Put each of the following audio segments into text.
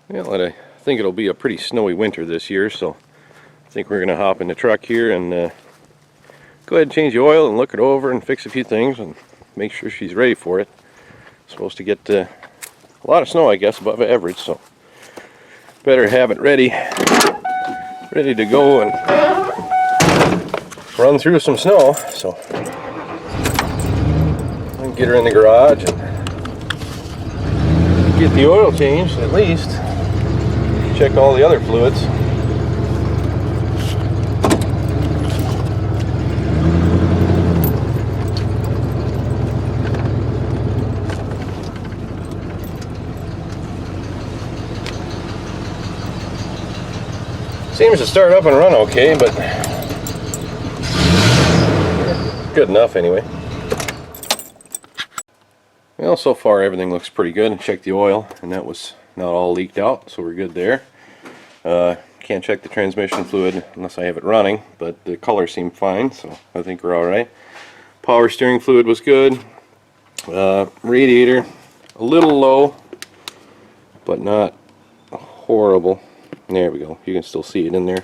Well, I think it'll be a pretty snowy winter this year, so I think we're going to hop in the truck here and go ahead and change the oil and look it over and fix a few things and make sure she's ready for it. Supposed to get a lot of snow, I guess, above average, so better have it ready to go and run through some snow. So I can get her in the garage and get the oil changed at least. Check all the other fluids. Seems to start up and run okay, but good enough anyway. Well, so far everything looks pretty good. And checked the oil, and that was not all leaked out, so we're good there. Can't check the transmission fluid unless I have it running, but the color seemed fine, so I think we're alright. Power steering fluid was good. Radiator, a little low, but not horrible. There we go. You can still see it in there.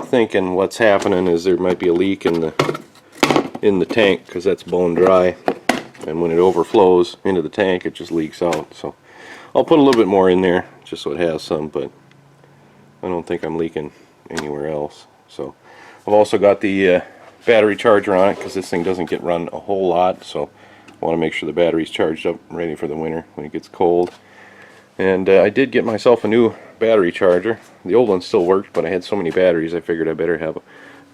Thinking what's happening is there might be a leak in the tank, because that's bone dry, and when it overflows into the tank it just leaks out. So I'll put a little bit more in there just so it has some, but I don't think I'm leaking anywhere else. So I've also got the battery charger on it, because this thing doesn't get run a whole lot, so I want to make sure the battery's charged up ready for the winter when it gets cold. And I did get myself a new battery charger. The old one still worked, but I had so many batteries I figured I better have a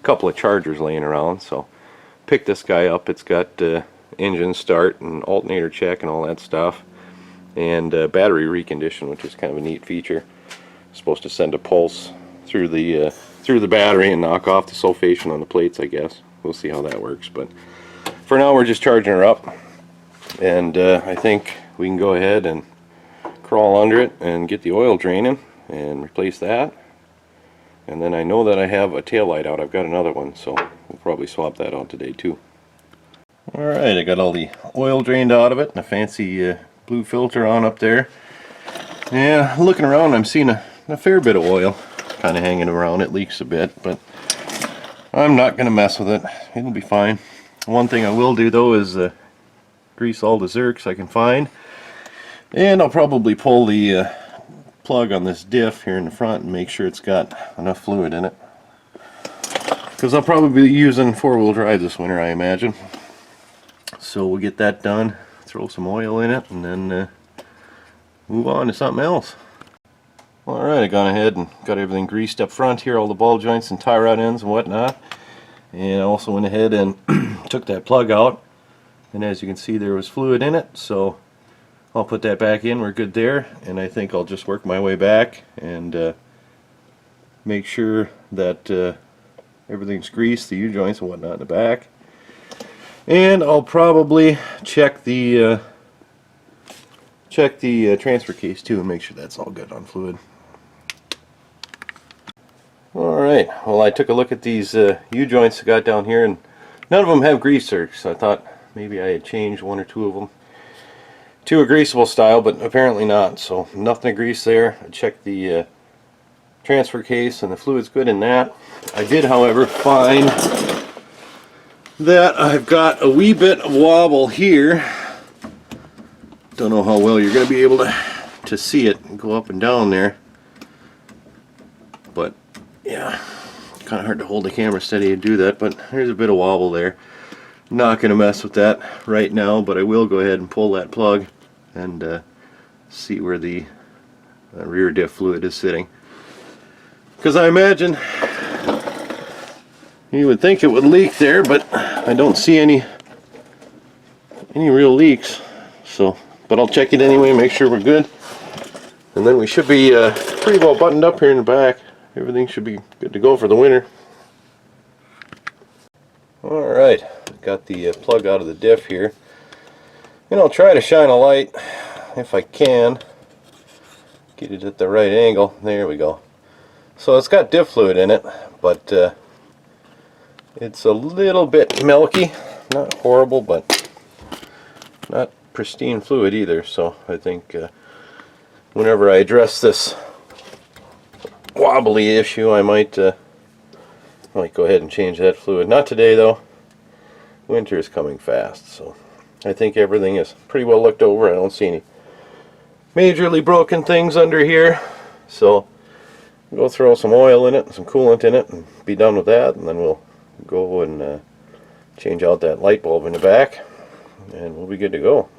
couple of chargers laying around. So picked this guy up. It's got engine start and alternator check and all that stuff, and battery recondition, which is kind of a neat feature. It's supposed to send a pulse through the battery and knock off the sulfation on the plates, I guess. We'll see how that works, but for now we're just charging her up, and I think we can go ahead and crawl under it and get the oil draining and replace that. And then I know that I have a tail light out. I've got another one, so we'll probably swap that out today too. Alright, I got all the oil drained out of it and a fancy blue filter on up there. Yeah, looking around I'm seeing a fair bit of oil kind of hanging around. It leaks a bit, but I'm not going to mess with it. It'll be fine. One thing I will do though is grease all the zerks I can find. And I'll probably pull the plug on this diff here in the front and make sure it's got enough fluid in it, because I'll probably be using four-wheel drive this winter, I imagine. So we'll get that done, throw some oil in it, and then move on to something else. Alright, I gone ahead and got everything greased up front here, all the ball joints and tie rod ends and whatnot. And I also went ahead and took that plug out, and as you can see there was fluid in it, so I'll put that back in. We're good there, and I think I'll just work my way back and make sure that everything's greased, the U-joints and whatnot in the back. And I'll probably check the transfer case too and make sure that's all good on fluid. Alright, well, I took a look at these U-joints I got down here, and none of them have grease zerks, so I thought maybe I had changed one or two of them to a greasable style, but apparently not. So nothing to grease there. I checked the transfer case and the fluid's good in that. I did, however, find that I've got a wee bit of wobble here. Don't know how well you're going to be able to see it and go up and down there, but yeah, kind of hard to hold the camera steady and do that, but there's a bit of wobble there. Not going to mess with that right now, but I will go ahead and pull that plug and see where the rear diff fluid is sitting, because I imagine you would think it would leak there, but I don't see any real leaks. So, but I'll check it anyway, make sure we're good, and then we should be pretty well buttoned up here in the back. Everything should be good to go for the winter. Alright, got the plug out of the diff here, and I'll try to shine a light if I can, get it at the right angle. There we go. So it's got diff fluid in it, but it's a little bit milky, not horrible, but not pristine fluid either. So I think whenever I address this wobbly issue, I might go ahead and change that fluid. Not today though. Winter is coming fast, so I think everything is pretty well looked over. I don't see any majorly broken things under here, so we'll throw some oil in it, some coolant in it, and be done with that, and then we'll go and change out that light bulb in the back, and we'll be good to go.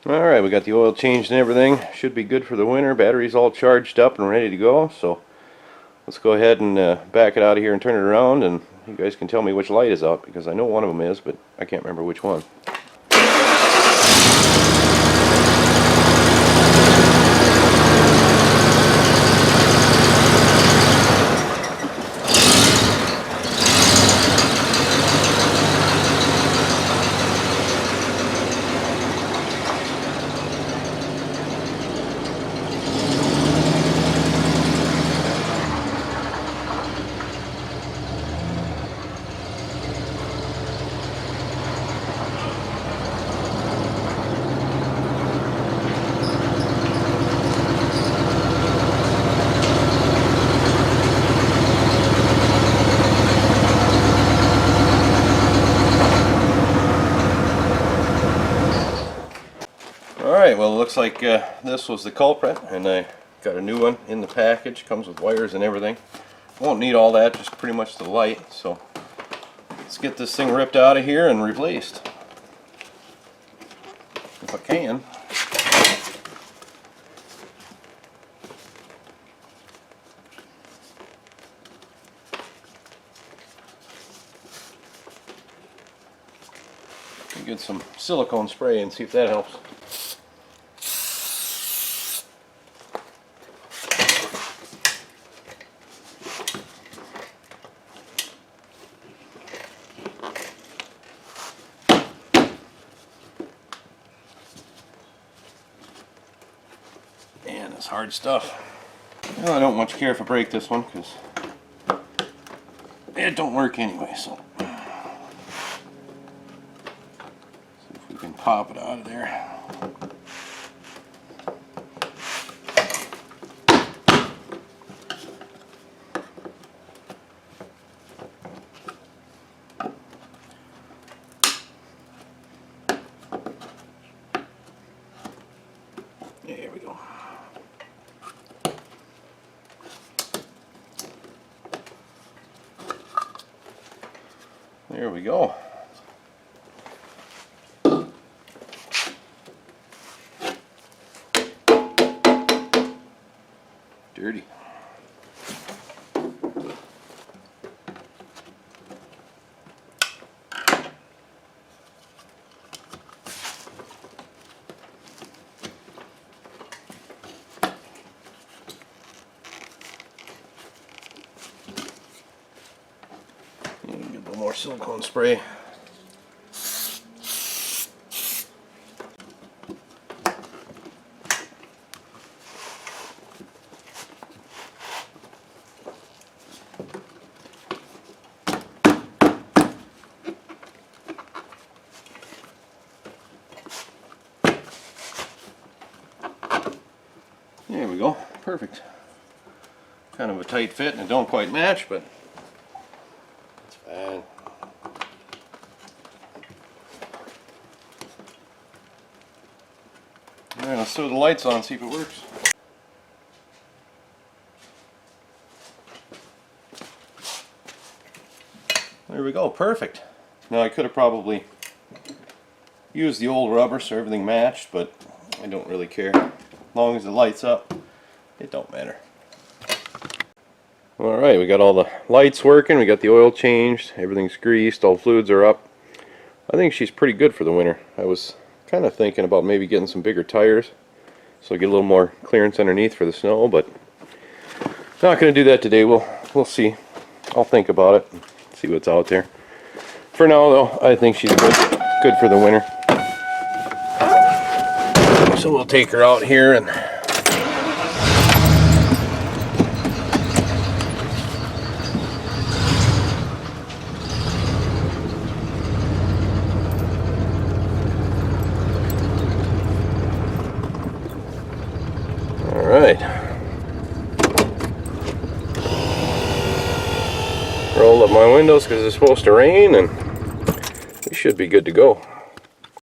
Alright, we got the oil changed and everything. Should be good for the winter. Battery's all charged up and ready to go, so let's go ahead and back it out of here and turn it around, and you guys can tell me which light is out, because I know one of them is, but I can't remember which one. Alright, well it looks like this was the culprit, and I got a new one in the package. Comes with wires and everything. Won't need all that, just pretty much the light. So let's get this thing ripped out of here and replaced. If I can. Get some silicone spray and see if that helps. Man, it's hard stuff. Well, I don't much care if I break this one because it don't work anyway, so see if we can pop it out of there. There we go. There we go. Dirty. Get a little more silicone spray. There we go. Perfect. Kind of a tight fit and it don't quite match, but it's fine. Alright, let's throw the lights on, see if it works. There we go, perfect. Now I could have probably used the old rubber so everything matched, but I don't really care. As long as the light's up, it don't matter. Alright, we got all the lights working, we got the oil changed, everything's greased, all fluids are up. I think she's pretty good for the winter. I was kind of thinking about maybe getting some bigger tires so I get a little more clearance underneath for the snow, but not going to do that today. We'll see. I'll think about it and see what's out there. For now though, I think she's good for the winter. So we'll take her out here and Alright. Roll up my windows because it's supposed to rain, and we should be good to go.